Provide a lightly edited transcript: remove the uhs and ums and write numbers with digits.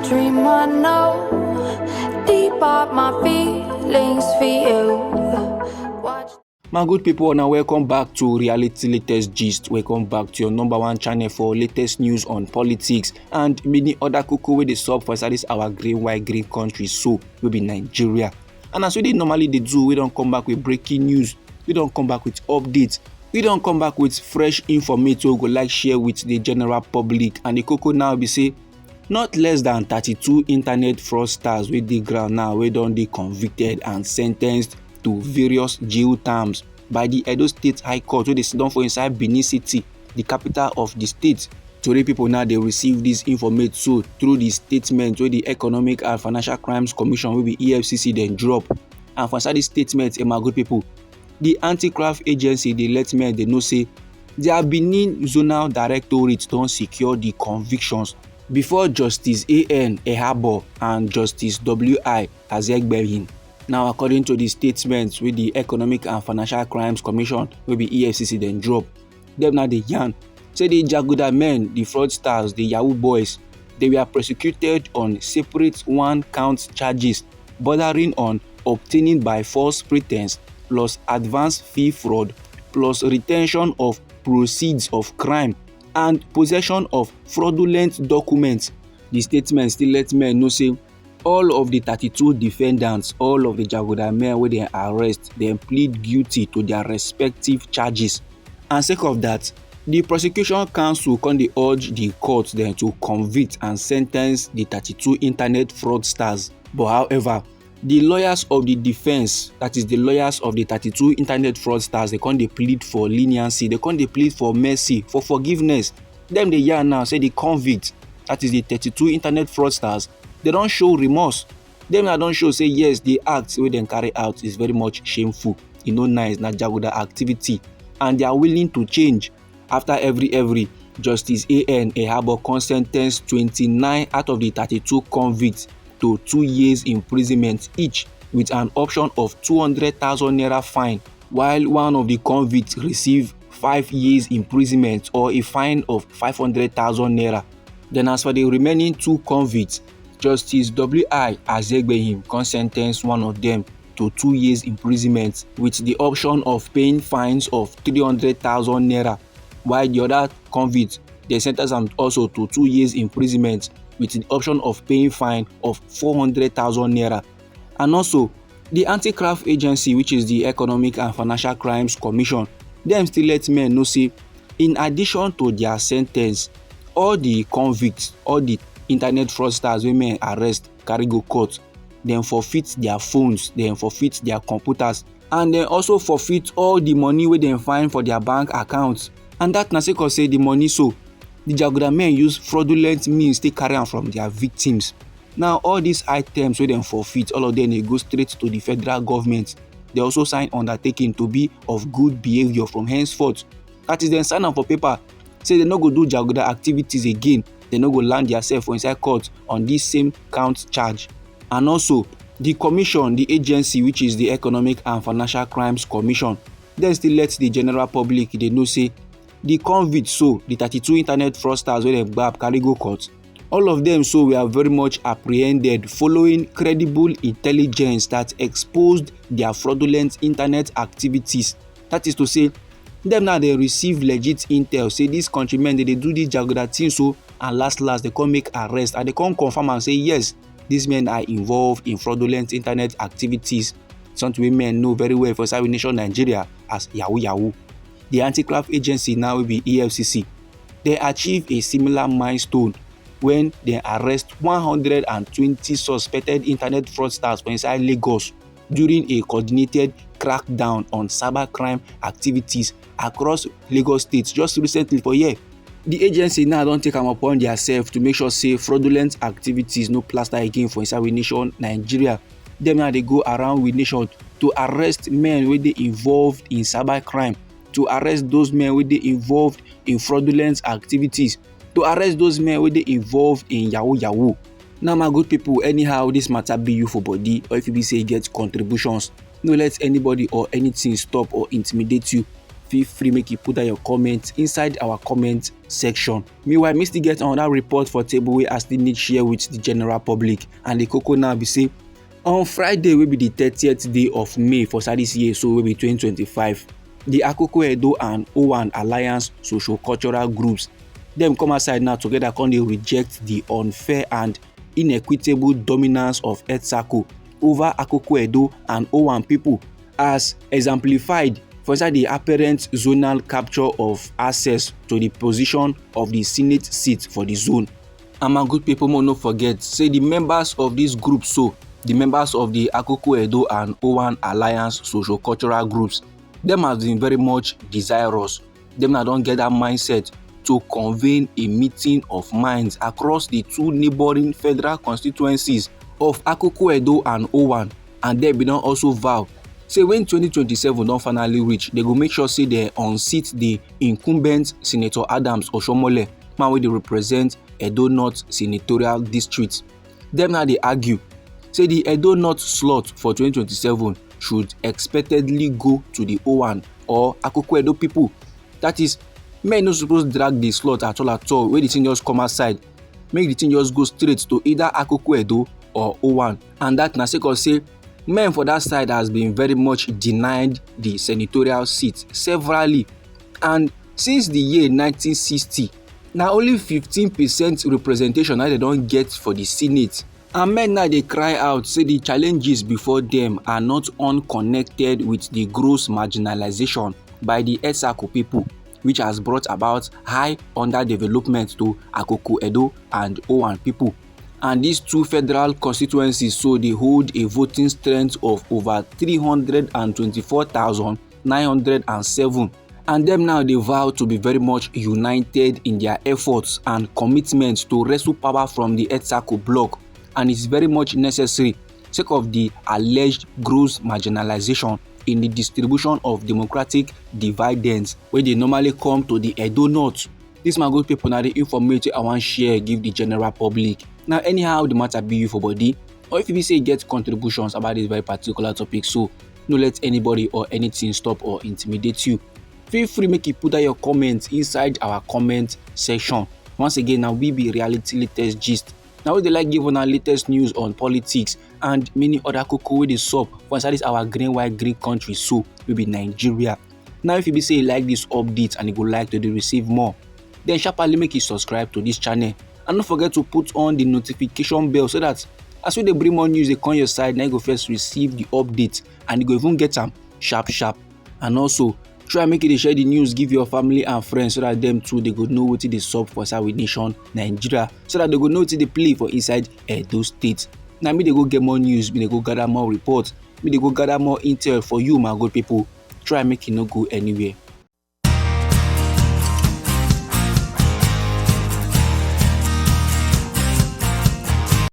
dream I know deep up my feelings for you. Watch. My good people, now welcome back to Reality Latest Gist. Welcome back to your number one channel for latest news on politics and many other cuckoo with the sub for this our green country, so will be Nigeria. And as we did normally they do, we don't come back with breaking news, we don't come back with updates, we don't come back with fresh information we go like share with the general public. And the cuckoo now be say not less than 32 internet fraudsters with the ground now we don't be convicted and sentenced to various jail terms by the Edo State High Court, where they sit down for inside Benin City, the capital of the state. Today people now they receive this information so through the statement where the Economic and Financial Crimes Commission will be EFCC then drop. And for inside this statement, my good people, the anti-graft agency they let me they know say their Benin Zonal Directorate don't secure the convictions before Justice A.N. Ehabo and Justice W.I. Azegbehin. Now, according to the statements with the Economic and Financial Crimes Commission, will be EFCC then drop. Them now the yarn say the Jaguda men, the fraudsters, the Yahoo boys, they were prosecuted on separate one-count charges bordering on obtaining by false pretense, plus advance fee fraud, plus retention of proceeds of crime, and possession of fraudulent documents. The statement still let men know say all of the 32 defendants, all of the Jaguda men where they arrest, they plead guilty to their respective charges. And sake of that, the prosecution counsel can they urge the court then to convict and sentence the 32 internet fraudsters. But however, the lawyers of the defense, that is the lawyers of the 32 internet fraudsters, they can't plead for leniency, they can't plead for mercy, for forgiveness. Them they yarn now say the convict, that is the 32 internet fraudsters, they don't show remorse. Them now don't show say yes, the act wey dem carry out is very much shameful. E no nice, na Jaguda activity, and they are willing to change. After every Justice A.N. Ehabo con sen ten ce 29 out of the 32 convicts to 2 years imprisonment each, with an option of 200,000 naira fine, while one of the convicts received 5 years imprisonment or a fine of 500,000 naira. Then as for the remaining 2 convicts, Justice W.I. Azegbehim con sen ten ce one of them to 2 years imprisonment with the option of paying fines of 300,000 naira, while the other convict they sen ten ce am also to 2 years imprisonment with the option of paying fine of 400,000 naira. And also, the anti-graft agency, which is the Economic and Financial Crimes Commission, them still let men know say in addition to their sentence, all the convicts, all the internet fraudsters women arrest carry go court, then forfeit their phones, then forfeit their computers, and then also forfeit all the money wey dem find for their bank accounts. And that na sake of say the money so the Jaguda men use fraudulent means to carry am from their victims. Now all these items wey dem forfeit, all of them dey go straight to the federal government. They also sign undertaking to be of good behaviour from henceforth. That is, dem sign am for paper say dem no go do Jaguda activities again. They no go land themselves for inside court on this same count charge. And also, the commission, the agency which is the Economic and Financial Crimes Commission, then still let the general public they know say the convicts, so the 32 internet fraudsters wey dem gbab carry go court, all of them so were very much apprehended following credible intelligence that exposed their fraudulent internet activities. That is to say, them now they receive legit intel say these countrymen they do this Jaguda thing so, and last they come make arrest and they come confirm and say yes, these men are involved in fraudulent internet activities, something we men know very well for South nation Nigeria as Yahoo. The anti-graft agency now will be EFCC. They achieve a similar milestone when they arrest 120 suspected internet fraudsters from inside Lagos during a coordinated crackdown on cybercrime activities across Lagos State just recently for year. The agency now don't take am upon themselves to make sure say fraudulent activities no plaster again for inside we nation Nigeria. Them now they go around with nation to arrest men wey dey involved in cybercrime, to arrest those men wey dey involved in fraudulent activities, to arrest those men wey dey involved in Yahoo. Now my good people, anyhow this matter be you for body, or if you be say you get contributions, no let anybody or anything stop or intimidate you. feel free make you put down your comment inside our comment section. Meanwhile, me still get another report for table wey I still need share with the general public, and the koko now be say on Friday wey be the 30th day of May for this year, so wey be 2025, the Akoko Edo and O1 Alliance socio-cultural groups dem come outside now together come dey reject the unfair and inequitable dominance of Etsaco over Akoko Edo and O1 people as exemplified for inside the apparent zonal capture of access to the position of the Senate seat for the zone. And my good people, no forget say the members of this group, so the members of the Akoko Edo and O1 Alliance socio-cultural groups, them has been very much desirous. Them now don't get that mindset to convene a meeting of minds across the two neighboring federal constituencies of Akoko Edo and O1, and they be don also vow say when 2027 don finally reach, they go make sure say they unseat the incumbent Senator Adams Oshiomhole, man wey dey represent Edo North Senatorial District. Them now they argue say the Edo North slot for 2027 should expectedly go to the O1 or Akoko Edo people. That is, men no suppose drag the slot at all wey the thing just come outside. Make the thing just go straight to either Akoko Edo or O1, and that na sake of say men for that side has been very much denied the senatorial seat severally, and since the year 1960 na only 15% representation na they don get for the Senate, and men now dey cry out say the challenges before them are not unconnected with the gross marginalization by the Etsaco people, which has brought about high underdevelopment to Akoko Edo and O1 people. And these two federal constituencies, so they hold a voting strength of over 324,907, and them now they vow to be very much united in their efforts and commitment to wrestle power from the Etsaco bloc, and it's very much necessary sake of the alleged gross marginalization in the distribution of democratic dividends wey dey normally come to the Edo North. This my good people, na the information I wan share give the general public. Now anyhow the matter be you for body, or if you say you get contributions about this very particular topic, so no let anybody or anything stop or intimidate you. Feel free make you put down your comments inside our comment section. Once again, now we be reality latest gist. Now we dey like give una latest news on politics and many other koko wey dey sup for inside this our green white green country, so we be Nigeria. Now if you be say you like this update and you go like to dey receive more, then sharply make you subscribe to this channel, and don't forget to put on the notification bell so that as we dey bring more news dey come your side, now you go first receive the update and you go even get am sharp. And also try make you dey share the news give your family and friends so that them too they go know wetin dey sup for inside we nation Nigeria, so that they go know wetin dey play for inside Edo State. Now me dey go get more news, me dey go gather more reports, me dey go gather more intel for you my good people. Try make you no go anywhere.